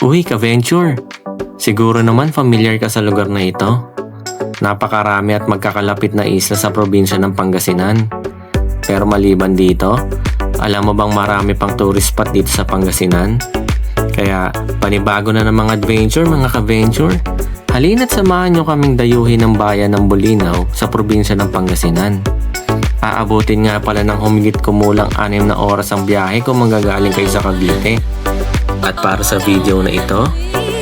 Uy, ka-venture! Siguro naman familiar ka sa lugar na ito. Napakarami at magkakalapit na isla sa probinsya ng Pangasinan. Pero maliban dito, alam mo bang marami pang tourist spot dito sa Pangasinan? Kaya panibago na ng mga adventure, mga ka-venture. Halina't samahan nyo kaming dayuhin ng bayan ng Bulinaw sa probinsya ng Pangasinan. Aabutin nga pala ng humigit kumulang 6 na oras ang biyahe kung manggagaling kayo sa Cavite. At para sa video na ito,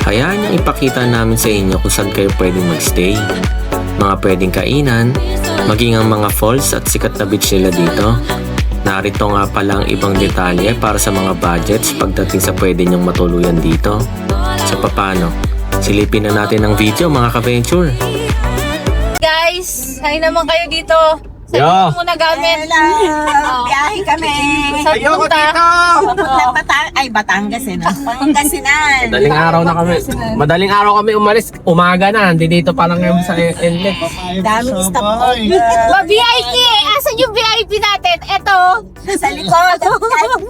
hayaan niyang ipakita namin sa inyo kung saan kayo pwedeng magstay, mga pwedeng kainan, maging ang mga falls at sikat na beach nila dito. Narito nga pala ang ibang detalye para sa mga budgets pagdating sa pwede niyong matuluyan dito. So paano? Silipin na natin ang video, mga ka-venture. Guys, hay naman kayo dito. Yo! Saan mo na gamit? Biyahe kami. Sa punta. Batangas eh, no? Pangasinan. Madaling araw na kami. Madaling araw kami umalis. Umaga na. Dito pa lang ngayon sa NLEX. Daming stop over. VIP! Asan yung VIP natin? Eto. Sa likod.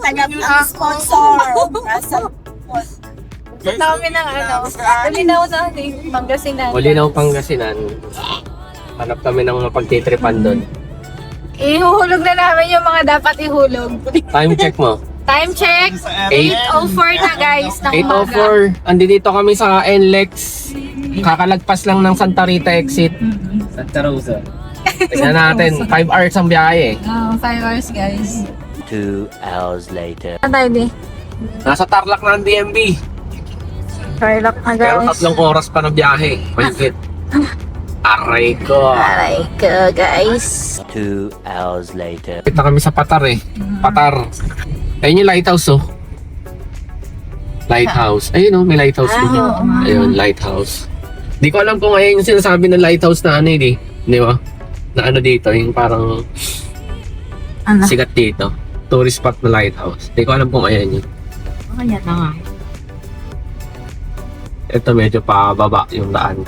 Taga-sponsor. Punta kami ng Bulinaw na Pangasinan. Bulinaw, Pangasinan. Hanap kami ng mga pagtitripan doon. Ihuhulog na namin yung mga dapat ihulog. Time check mo. Time check. 8:04 na guys ng umaga. 8:04. Andito kami sa NLEX. Kakalagpas lang ng Santa Rita exit. Santa Rosa. Tignan natin. 5 hours ang biyahe. 5 hours guys. 2 hours later. Ano tayo di? Nasa Tarlac na ang DMV. Tarlac na Pero guys. 3 oras pa ng biyahe. Mahigit. Aray ko. Aray ko guys. 2 hours later. Kita kami sa Patar eh. Patar. Ayun yung lighthouse oh. Lighthouse. Ayun oh, may lighthouse dito. Ayun, lighthouse. Di ko alam kung ayun yung sinasabi ng lighthouse na ano eh. Di ba? Na ano dito, yung parang sikat dito. Tourist spot na lighthouse. Di ko alam kung ayan yun. Kanya na nga. Ito medyo pababa yung daan.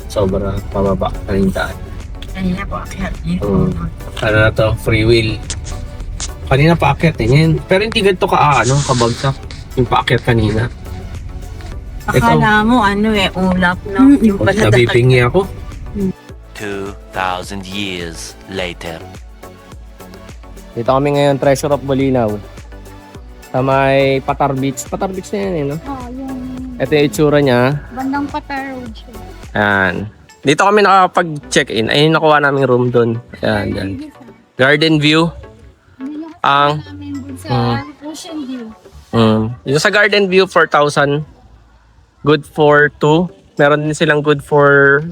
Sobra pababa na yung daan. Kanina po, akyat niyo. Ano na to? Free will. Kanina paakyat eh. Pero hindi ganito kabagsak. Yung paakyat kanina. Akala mo, ulap, no? Yung pala Nabibingi ako. 2,000 years later. Dito kami ngayon, Treasure of Bulinaw. Sa may Patar Beach. Patar Beach na yan eh, no? Yung Ito yung itsura niya. bandang Patar Road siya. Ayan. Dito kami nakapag-check-in. Ayun, nakuha naming room doon. Ayan, yan. Garden view. Ang Namin dun sa Ocean View. yung sa Garden View, 4,000. Good for 2. Meron din silang good for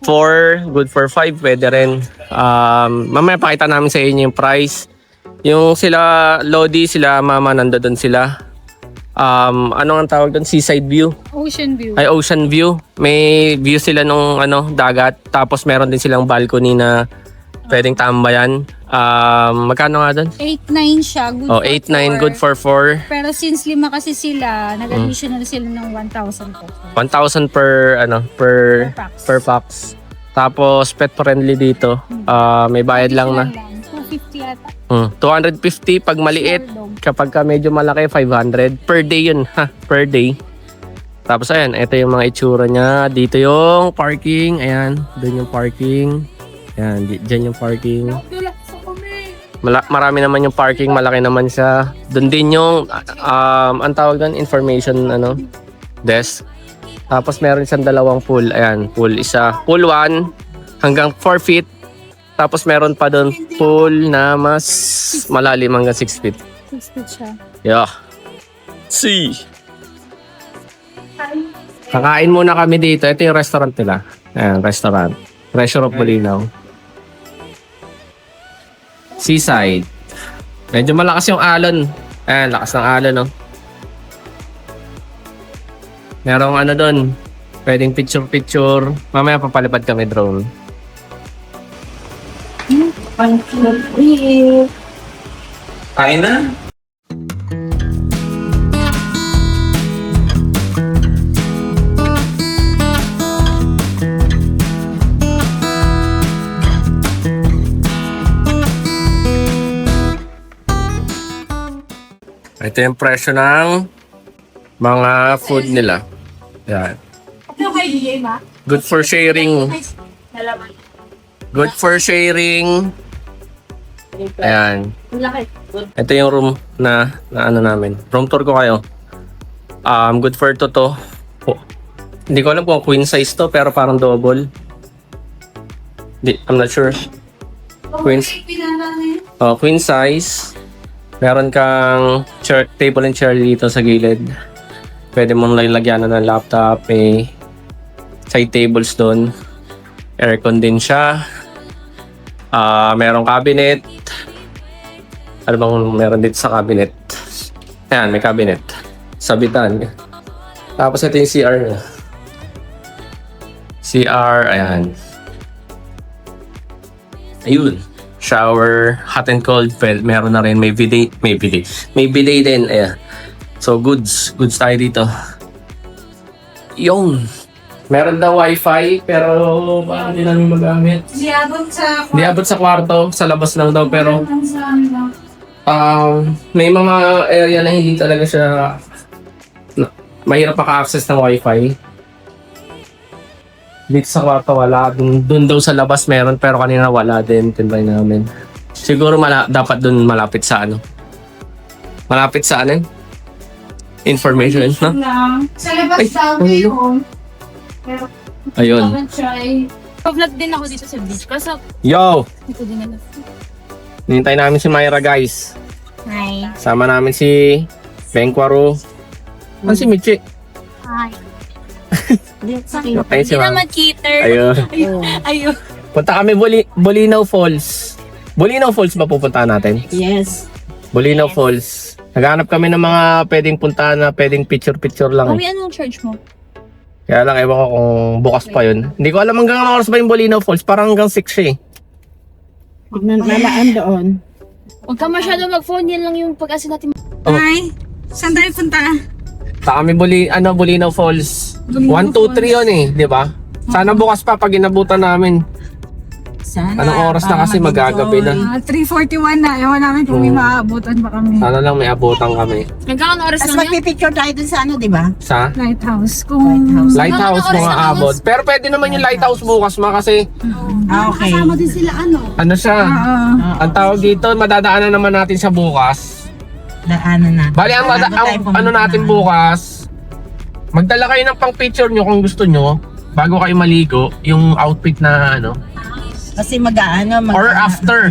4, good for 5. Pwede rin. Mamaya pakita namin sa inyo yung price. Yung sila Lodi, sila Mama, nandoon sila. Ano ang tawag doon? Seaside view. Ocean View. Ay, ocean view. May view sila nung dagat. Tapos meron din silang balcony na pwedeng tambayan. Magkano nga doon? 8-9 siya. Good Oh, for 8-9, 4. good for 4. Pero since 5 kasi sila, nag-additional sila ng 1,000 po. 1,000 per Per pax. Tapos pet friendly dito. May bayad lang na. 250 ata. 250 pag maliit. For dog. Kapag ka medyo malaki, 500. Per day yun, ha? Per day. Tapos ayan, ito yung mga itsura niya. Dito yung parking. Ayan, doon yung parking. Ayan, dyan yung parking. Marami naman yung parking, malaki naman siya. Doon din yung, ang tawag doon, information, desk. Tapos meron siyang 2 pool. Ayan, pool isa. Pool 1 hanggang 4 feet. Tapos meron pa doon pool na mas malalim hanggang 6 feet. 6 feet siya. Yeah. See. Kakain muna kami dito. Ito yung restaurant nila. Ayan, restaurant. Treasure of Bulinaw. Seaside. Medyo malakas yung alon. Ayan, lakas ng alon, no? Merong doon. Pwedeng picture-picture. Mamaya papalipad kami drone. Kain na. Ito yung presyo ng Mga food nila. Yan. Good for sharing. Good for sharing. Ayan. Ito yung room na ano namin. Room tour ko kayo. Good for to. Oh, hindi ko alam kung queen size to pero parang double. I'm not sure. Queen size. Meron kang table and chair dito sa gilid. Pwede mong lagyan ng laptop. May side tables doon. Aircon din siya. Merong cabinet. Ano bang meron dito sa cabinet? Ayan, may cabinet. Sabitan. Tapos ito yung CR niya. CR, ayan. Ayun. Shower, hot and cold. Meron na rin. May bidet. May bidet din. Ayan. So, goods. Goods tayo dito. Yung. Meron daw wifi, pero baka hindi namin magamit. Di abot sa kwarto. Sa labas lang daw, pero may mga area na hindi talaga siya mahirap maka-access ng wifi. Dito sa kwarto wala. Doon daw sa labas meron, pero kanina wala din. Tinry namin. Siguro dapat doon malapit sa ano. Malapit sa ano? Information, no? Sa labas daw yun. Pero Ayun. pa-vlog din ako dito sa beach. Kaso, Yo! dito din alam. Nintay namin si Myra, guys. Hi. Sama namin si Benkwaro. Ano si Michi? Hi. Ayun si Hindi Ma'am. naman cater. Ayun. Ayun. Punta kami Bolinaw Falls. Bolinaw Falls ba pupuntahan natin? Yes. Bolinaw Falls. Naghanap kami ng mga pwedeng puntahan na pwedeng picture-picture lang. Mami, anong charge mo? Kaya lang, ewan ko kung bukas pa yun. Hindi ko alam hanggang anong oras ba yung Bolinaw Falls. Parang hanggang 6 siya eh. Nalaan doon. Huwag ka masyado mag-phone. Yan lang yung pag-asa natin. Oh. Hi. Saan tayo punta? Sa kami Bolinaw Falls. 1, 2, 3 yun eh, di ba? Sana bukas pa pag inabutan namin. Sana. Anong oras na kasi magagabi na? 3:41 na. Ewan namin kung may maaabutan pa kami. Sana lang may abutan kami. Hanggang oras Tapos lang yan? magpipicture tayo dun sa ano, di ba? Sa Lighthouse. Kung... Lighthouse. Lighthouse Hanggang mga oras lang abot. Pero pwede naman yung Lighthouse bukas kasi Okay. din sila ano? ano siya? Ang tawag dito, madadaanan naman natin sa bukas. Daanan natin. Bali, ang ano natin bukas, magdala kayo ng pang picture nyo kung gusto nyo bago kayo maligo, yung outfit na ano. Kasi mag-aano. Or after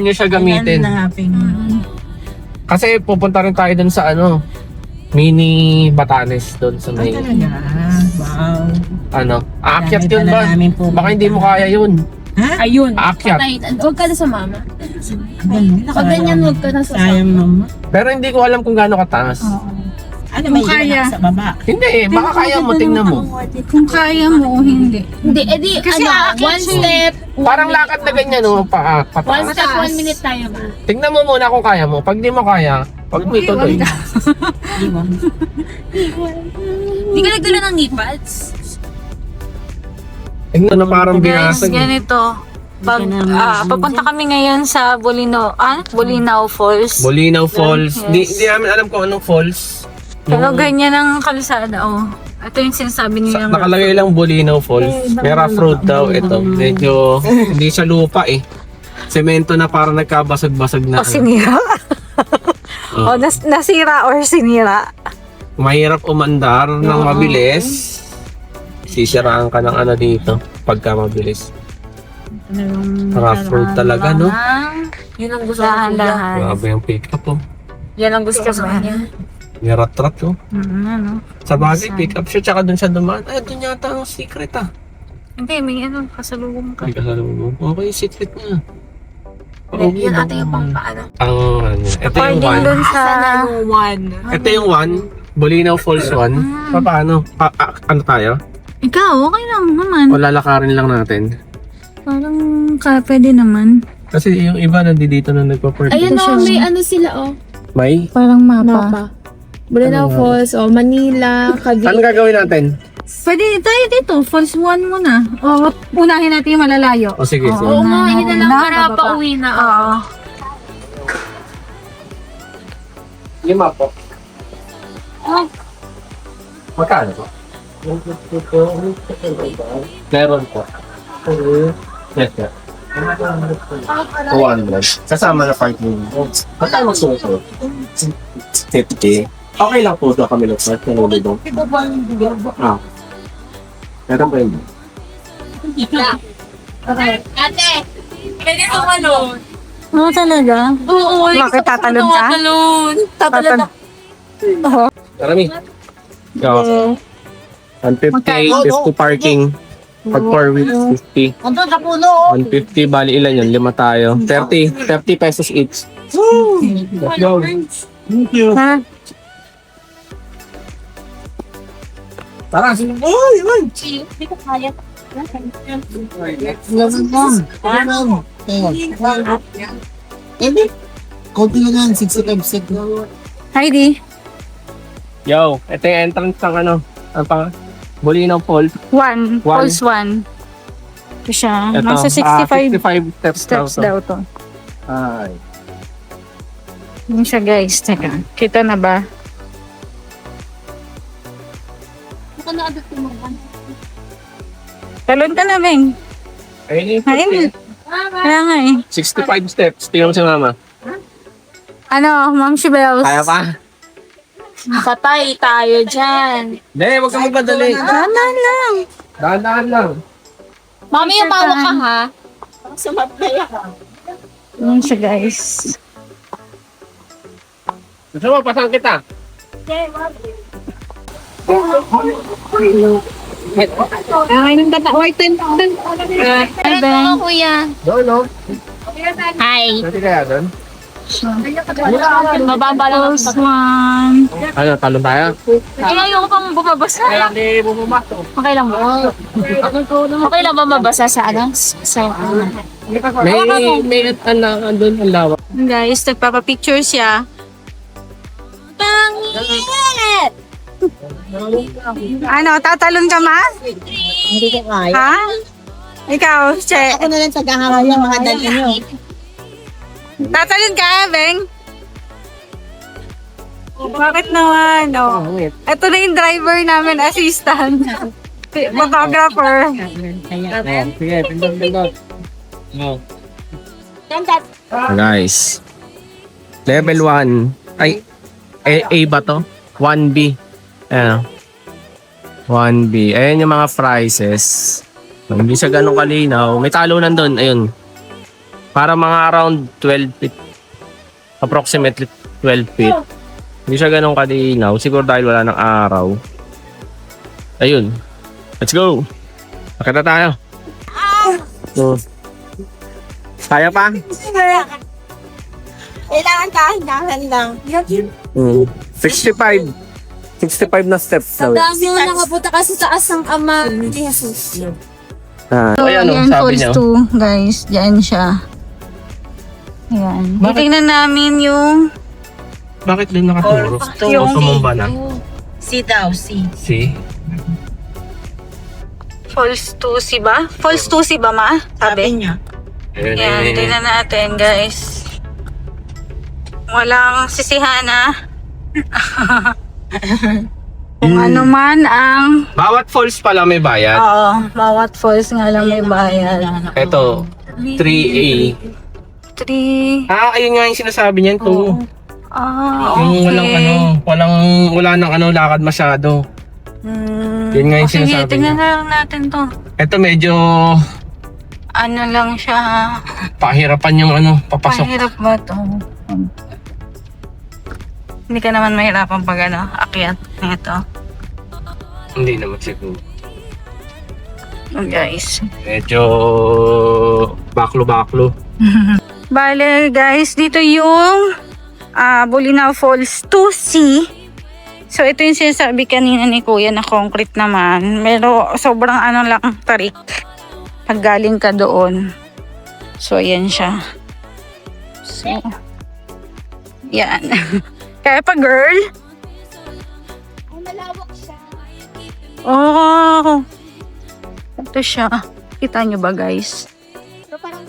nyo siya gamitin. Kasi pupunta rin tayo dun sa ano, mini Batanes dun sa may, Talaga. Wow. ano, aakyat Marami yun pala ba? namin pupunta. Baka hindi mo kaya yun. Ha? Ayun. Aakyat. Huwag ka na sa mama. Ganun. Pag ganyan, huwag ka na sa Sayang mama. Pero hindi ko alam kung gaano kataas. Ano may kaya. iwan sa baba? Hindi, baka kaya mo, tingnan mo. Kung kaya mo o hindi. Hindi, edi Kasi one step. Parang lakad na ganyan, no? One Pataas. step, 1 minute tayo ba? Tingnan mo muna kung kaya mo. Pag di mo kaya, pag mo ituloy. Iwan. Hindi ka nagdala ng knee pads? Tingnan na parang Guys, binasag. ganito. Papunta kami ngayon sa Bolinaw Falls. Bolinaw Falls. Yes. Di namin alam kung anong falls. Pero ganyan ang kalsada, oh. Ito yung sinasabi nila. Nakalagay lang Bolinaw Falls. May rough road daw. Ito. Medyo, hindi siya lupa eh. Semento na parang nagkabasag-basag na. O sinira. Oh. O nasira or sinira. Mahirap umandar ng mabilis. Sisiraan ka ng ano dito pagka mabilis. Rough road talaga, no? Yun ang gusto ko. Dahan-dahan. Grabe yung pick-up, oh. Yan ang gusto ko sa kanya. May rat-rat, oh. Ano? Sa bagay, pick-up siya, tsaka dun siya dumaan. Ay, dun yata ang secret, ah. Hindi, may ano, kasalubong ka. Ay, kasalubong. Okay, secret niya. Yan ate yung pampaano. Ang ano niya. Ito yung According one. dun sa... Ito yung one. Bolinaw Falls 1. Paano? Ano tayo? Ikaw, okay lang naman. O lalakarin lang natin? Parang pwede naman. Kasi yung iba nandito na nagpa-park. Ayan o, may ano sila o. May? Parang mapa. Bulinaw Falls o Manila, Cavite. Ano gagawin natin? Pwede tayo dito, falls 1 muna. O, unahin natin yung malalayo. O sige, sige. Oo nga, yun na lang Na, para bababa. pauwi na. Oo. Lima po. Magkano po? Meron po. Yes, sir. 200. Kasama na parking. Magkano susunod? 50. Okay lang po doon kami lugsat. Kanulidong. Meron ba yun? Ate! Pwede itong ano? Oo talaga? Oo, Bakit tatalon ka? Tatalon ako. Marami. Yo. 150 is to parking. Pag 4 weeks, 50. Andun sa puno! 150, bali ilan yun? 5 tayo. 30 pesos each. Let's go. Thank you. Ha? Tara. Hindi ko kaya. Hindi. Konti lang yan, 65 set. Heidi, Yo, ito yung entrance ng ano. Ano pa? Bulinaw Falls. falls 1. Ito siya. Ito, Nasa 65 65 steps daw to. Ay. Yun siya guys. Teka, kita na ba? Talon ka na, Beng. Ayun Ayun. Kaya nga eh. 65 steps. Tingnan mo si mama. Ano, Ma'am Shibels? Kaya pa? Patay tayo dyan. Hindi, huwag kang magpadali. Dahan lang. Dahan-dahan lang. Mami, umawa ka ha. Yun siya guys. Gusto mo, pasang kita. Ay, nang tata. White ten. Ay, Beng. Kuya. Doon, no? Hi. Pwede kaya doon? Mababa lang Falls 1. Ano, talon tayo? Ay, ayoko pang bumabasa. Hindi bumamasok. Okay lang ba? Okay lang ba mabasa sa ano? Sa May andun ang lawa. Guys, nagpapapicture siya. Pangit! Ano, tatalon ka, Ma? Hindi ko kaya. Ha? Ikaw, Che. Ako na lang sa gahangan ng mga dali nyo. Tatalon ka, Beng? Bakit naman? Oh. Ito na yung driver namin, assistant. Photographer. Sige, pindot. Guys, level 1. Ay, A ba to? 1B. Ayan. 1B. Ayan yung mga prices. Hindi siya ganun kalinaw. May talunan doon. Ayun. Para mga around 12 feet. Approximately 12 feet. Hindi siya ganun kalinaw. Siguro dahil wala ng araw. Ayun. Let's go. Nakita tayo. So, kaya pa? Kailangan dahan lang. 65. 65 na steps daw. Dami mo nakapunta kasi sa taas ng ama ni Jesus. So, Ayan, ayan, sabi falls niya. 2, guys. Diyan siya. Ayan. Titingnan namin yung Bakit din nakaturo? Yung- Tumumba na. Si daw, si. See? falls 2 si ba? Falls 2 si ba, Ma? Sabi niya. Ayan, tingnan natin, guys. Walang sisihan, ha? Kung ano man ang... Bawat falls pala may bayad. Oo, bawat falls nga lang may bayad. Ito, 3A. 3... Ayun nga yung sinasabi niyan to. okay. Yung wala nang lakad masyado. Yun nga yung Sige, sinasabi tingnan niya. na lang natin to. Ito medyo Ano lang siya, ha? pahirapan yung papasok. Pahirap ba to? Hindi ka naman mahirapan pag akyat nito. Hindi naman siguro. Oh, guys. Medyo baklo-baklo. Bale, guys, dito yung Bulinaw Falls 2C. So, ito yung sinasabi kanina ni Kuya na concrete naman. Pero sobrang lang, tarik. Pag galing ka doon. So, ayan siya. So, yan. Kaya pa, girl? Malawak siya. Oh! Ito siya. Kita nyo ba, guys? Pero parang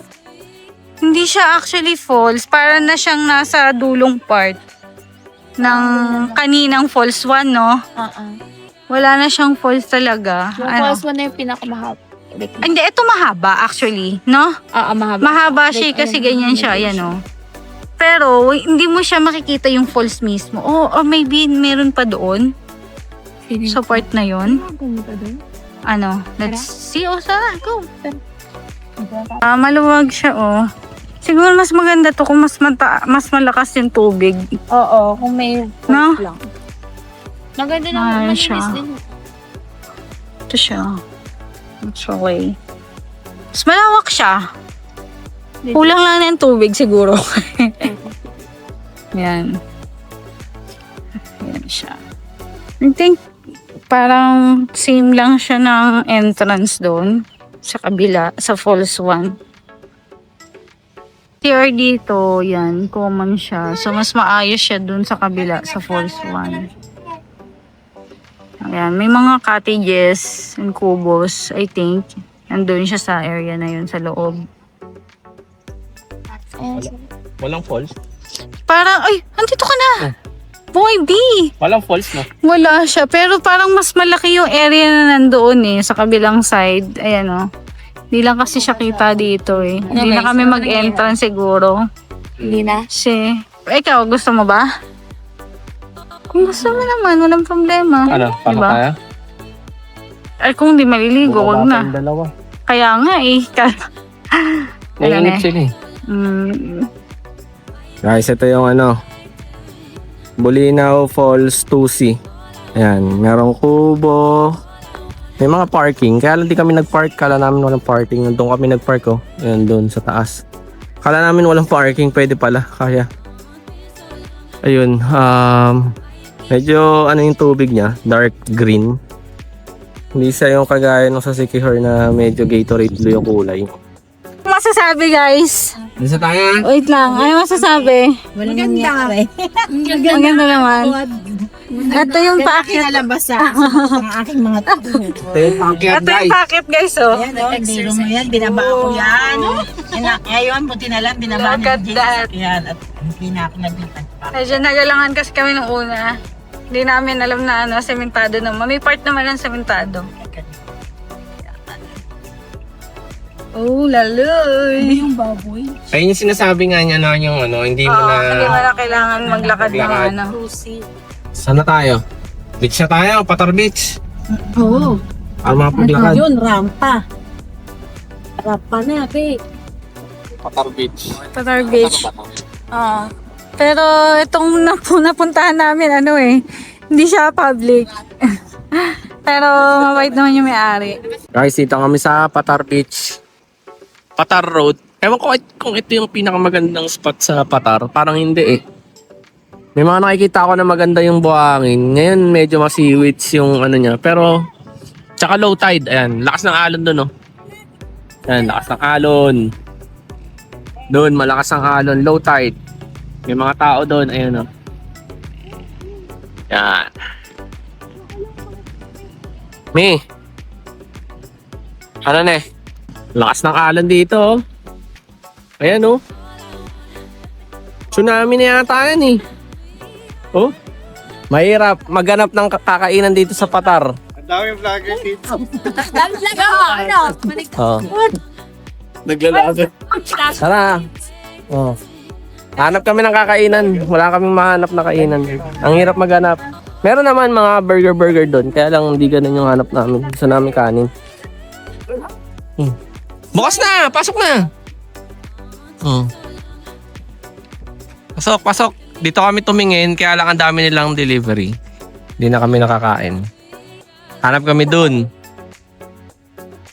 Hindi siya actually falls. Para na siyang nasa dulong part ng kaninang falls 1, no? Wala na siyang falls talaga. Yung Ano? falls 1 na yung pinakamahaba. Hindi, ito mahaba actually, no? Mahaba. Mahaba siya kasi ganyan siya, ayan o. Pero, hindi mo siya makikita yung falls mismo. Or maybe meron pa doon. Sa part na yon. Ano, let's see. Sarah, go. Maluwag siya, Siguro mas maganda to kung mas malakas yung tubig. Oo, kung may No? falls lang. Maganda na Mahal malinis siya. din. Ito siya. Actually. Mas malawak siya. Kulang lang na yung tubig siguro. Yan. Yan siya. I think parang same lang siya ng entrance doon sa kabila, sa Falls 1. CR dito, yan, common siya. So, mas maayos siya doon sa kabila, sa Falls 1. Ayan, may mga cottages and kubos, I think. Nandun siya sa area na yun, sa loob. Walang falls? Parang, ay, andito ka na! Boy, B! Walang falls, no? Wala siya, pero parang mas malaki yung area na nandoon sa kabilang side. Ayan Hindi lang kasi siya kita dito Hindi na kami mag-entrance siguro. Hindi na. Ikaw, gusto mo ba? Kung gusto mo naman, walang problema. Ano? Paano Diba? kaya? Ay, kung di maliligo, wag na. Dalawa. Kaya nga Naiinip sila Guys, ito yung Bulinaw Falls 2C. Ayan, merong kubo. May mga parking. Kaya lang di kami nag-park. Kala namin walang parking. Doon kami nag-park Ayan, doon sa taas. Kala namin walang parking. Pwede pala. Kaya. Ayun. Medyo yung tubig niya. Dark green. Hindi siya yung kagaya nung sa Sikihor na medyo Gatorade blue yung kulay. Masasabi, guys. Isa tayo. Wait lang. Ano masasabi? Walang nangyari. Ang ganda naman. Ito yung packet. Nalabas ang aking mga Ito yung packet, guys, Ayan, biro mo yan, binaba ko yan. Ngayon, buti na lang, binaba Look at that. Yan, at hindi na ako nabitan pa. Medyo nagalangan kasi kami nung una. Hindi namin alam na sementado naman. May part naman ng sementado. Oh, laloy. Yung baboy. Ayun yung sinasabi nga niya hindi mo Hindi mo na kailangan maglakad ng Saan na tayo? Beach na tayo, Patar Beach. Oo. Para mapaglakad. Yun, rampa. Rampa na, Patar Beach. Patar Beach. Pero itong napuntahan namin, hindi siya public. Pero mabait naman yung may-ari. Guys, dito kami sa Patar Beach. Patar Road. Ewan ko kung ito yung pinakamagandang spot sa Patar. Parang hindi May mga nakikita ako na maganda yung buhangin. Ngayon medyo masiwits yung niya. Pero, tsaka low tide. Ayan, lakas ng alon doon Ayan, lakas ng alon. Doon, malakas ang alon. Low tide. May mga tao doon. Ayan Yan. Mi. Lakas ng alon dito Ayan Tsunami na yata yan mahirap maghanap ng kakainan dito sa Patar. Ang daming vlogger dito. Naglalakad. Tara. Hanap kami ng kakainan. Wala kaming mahanap na kainan. Ang hirap maghanap. Meron naman mga burger doon. Kaya lang hindi ganun yung hanap namin. Gusto namin kanin. Bukas na! Pasok na! Pasok. Dito kami tumingin. Kaya lang ang dami nilang delivery. Hindi na kami nakakain. Hanap kami dun.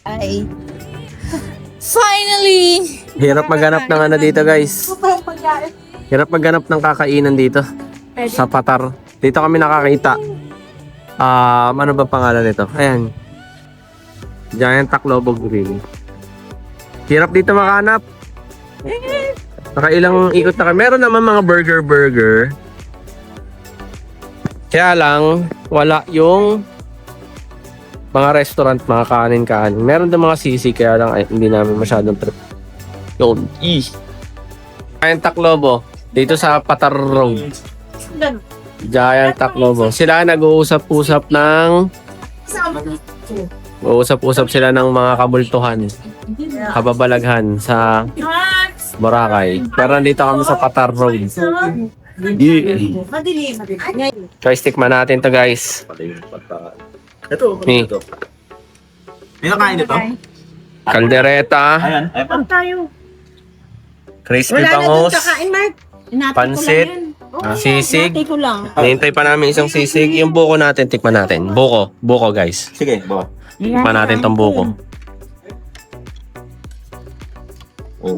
Ay. Finally! Hirap maghanap ng dito, guys. Hirap maghanap ng kakainan dito. Sa Patar. Dito kami nakakita. Ano ba pangalan nito? Ayan. Giant Taclobo Grill. Hirap dito makahanap. Nakailang ikot na kami. Meron naman mga burger. Kaya lang, wala yung mga restaurant, mga kanin. Meron din mga sisi, kaya lang hindi namin masyadong trip. Yun. Giant Taclobo. Dito sa Patar Road. Giant Taclobo. Sila nag-uusap-usap ng Uusap-usap sila ng mga kabultuhan, kababalaghan sa Boracay. Pero nandito kami sa Patar Road. Guys, tikman natin to guys. Ito, Ni. ito. May nakain ito? Kaldereta, Ayan, ayan. crispy Wala na dun bangus, kakain, Mark. Inati ko pansit, lang yan. sisig. Inati ko lang. Nihintay pa namin isang sisig. Yung buko natin, tikman natin. Buko guys. Sige, bawa. Tikman natin tong buko. Oh.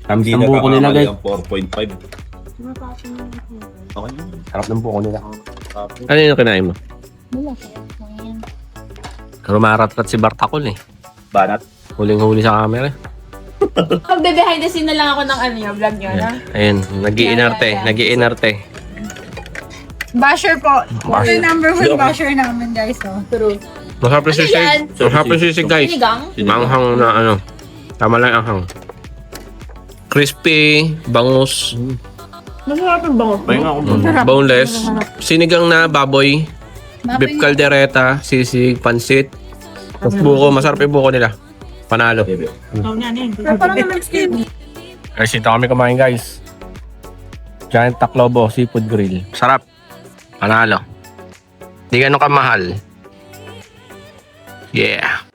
Tamis ng buko nila guys. 4.5. Okay. Sarap ng buko nila. Ano yung kinain mo? Rumarat-rat si Bartakol eh. Banat. Huling-huli sa camera. Magbe-behind the scene na lang ako ng ano yung vlog nyo, no? Ayun, nag-iinarte. Basher po. Ito yung number 1 basher namin guys. Oh. Masarap yung sisig. yan? Masarap yung sisig guys. Sinigang? Manghang na ano. Tama lang ang hang. Crispy, bangus, boneless, sinigang na baboy, beef caldereta, sisig, pansit, tapos buko. Masarap yung buko nila. Panalo. Guys, ito kami kumain guys. Giant Taclobo Seafood Grill. Sarap. Panalo. Hindi ganun kamahal. Yeah.